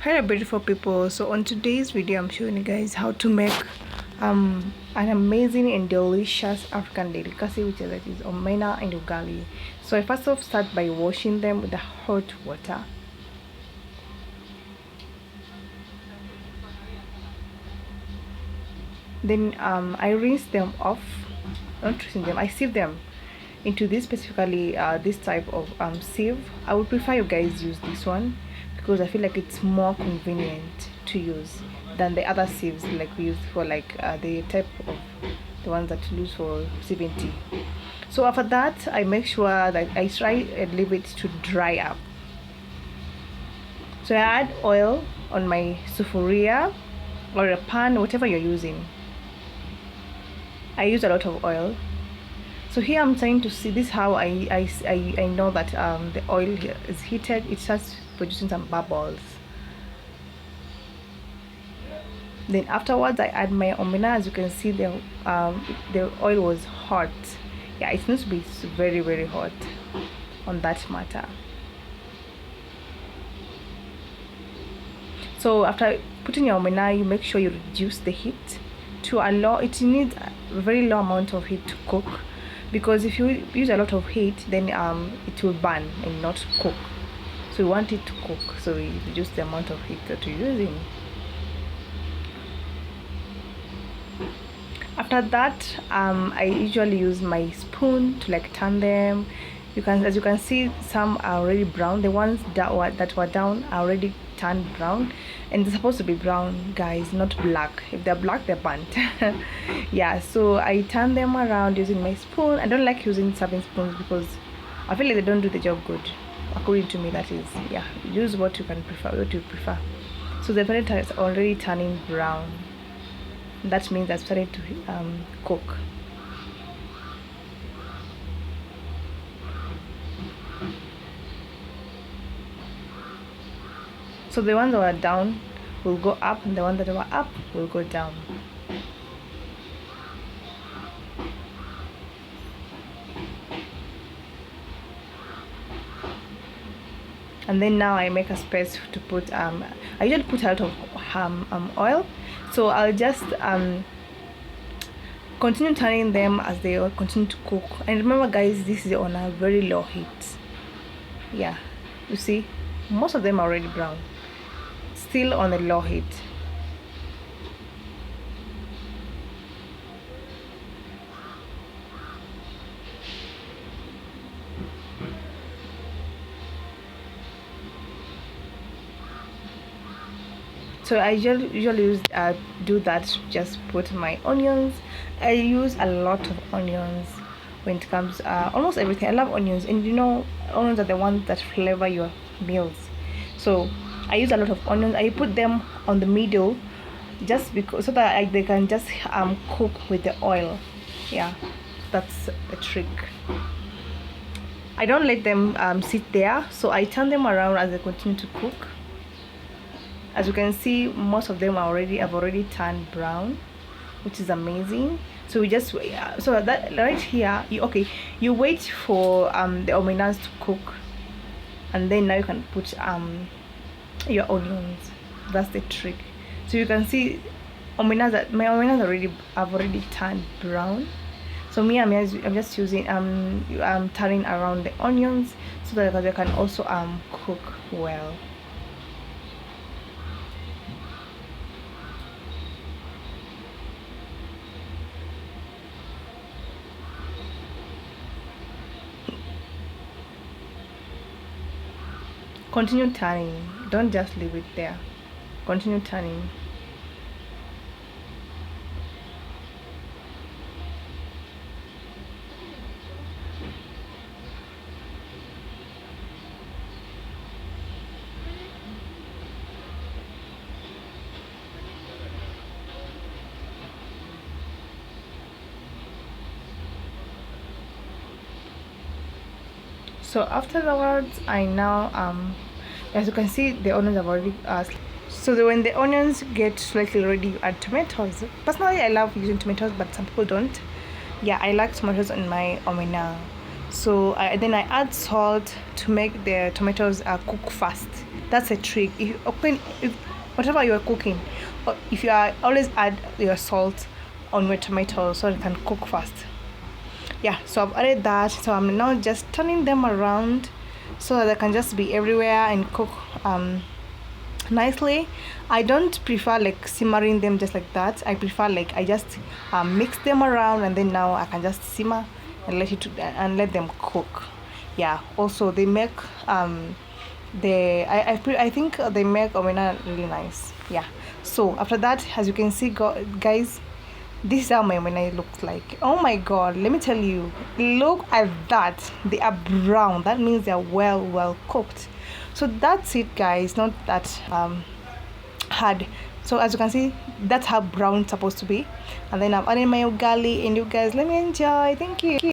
Hello beautiful people, so on today's video I'm showing you guys how to make an amazing and delicious African delicacy, which is omena and ugali. So I first off start by washing them with the hot water. Then I rinse them off, not rinsing them, I sieve them into this, specifically this type of sieve. I would prefer you guys use this one because I feel like it's more convenient to use than the other sieves like we use for the type of the ones that you use for sieving tea. So after that, I make sure that I try and leave it to dry up. So I add oil on my sufuria or a pan, whatever you're using. I use a lot of oil. So here I'm trying to see this, how I know that the oil here is heated. It starts producing some bubbles. Then afterwards I add my omena. As you can see, the oil was hot. Yeah, it needs to be very hot on that matter. So after putting your omena, you make sure you reduce the heat to allow it. Needs a very low amount of heat to cook, because if you use a lot of heat, then it will burn and not cook. So you want it to cook, so you reduce the amount of heat that you're using. After that, I usually use my spoon to turn them. As you can see, some are already brown. The ones that were down are already turned brown, and they're supposed to be brown, guys, not black. If they're black, they're burnt. Yeah, so I turn them around using my spoon. I don't like using serving spoons because I feel like they don't do the job good, according to me. That is, yeah, use what you prefer. So the vegetables is already turning brown. That means I've started to cook. So the ones that were down will go up, and the ones that were up will go down. And then now I make a space to put I usually put a lot of oil, so I'll just continue turning them as they continue to cook. And remember guys, this is on a very low heat. Yeah, you see, most of them are already brown, still on a low heat. So I usually do that. Just put my onions. I use a lot of onions when it comes almost everything. I love onions, and you know, onions are the ones that flavor your meals. So I use a lot of onions. I put them on the middle, just because so that they can just cook with the oil. Yeah, that's a trick. I don't let them sit there, so I turn them around as they continue to cook. As you can see, most of them have already turned brown, which is amazing. So we just so that right here, you wait for the omenas to cook, and then now you can put your onions. That's the trick. So you can see my omenas have already turned brown. So I'm just using turning around the onions so that they can also cook well. Continue turning, don't just leave it there. Continue turning. So afterwards, I now as you can see, the onions have already so when the onions get slightly ready, you add tomatoes. Personally, I love using tomatoes, but some people don't. Yeah, I like tomatoes on my omena. So then I add salt to make the tomatoes cook fast. That's a trick. If you open, if whatever you're cooking, or if you are always add your salt on your tomatoes so it can cook fast. Yeah, so I've added that, so I'm now just turning them around so that they can just be everywhere and cook nicely. I don't prefer like simmering them just like that. I prefer like I just mix them around, and then now I can just simmer and let them cook. Yeah, also they make I think they make omena really nice. Yeah, so after that, as you can see, guys, this is how my omena looks like. Oh my god, let me tell you, look at that. They are brown, that means they are well cooked. So that's it, guys. Not that hard. So as you can see, that's how brown it's supposed to be. And then I'm adding my ugali, and you guys, let me enjoy. Thank you.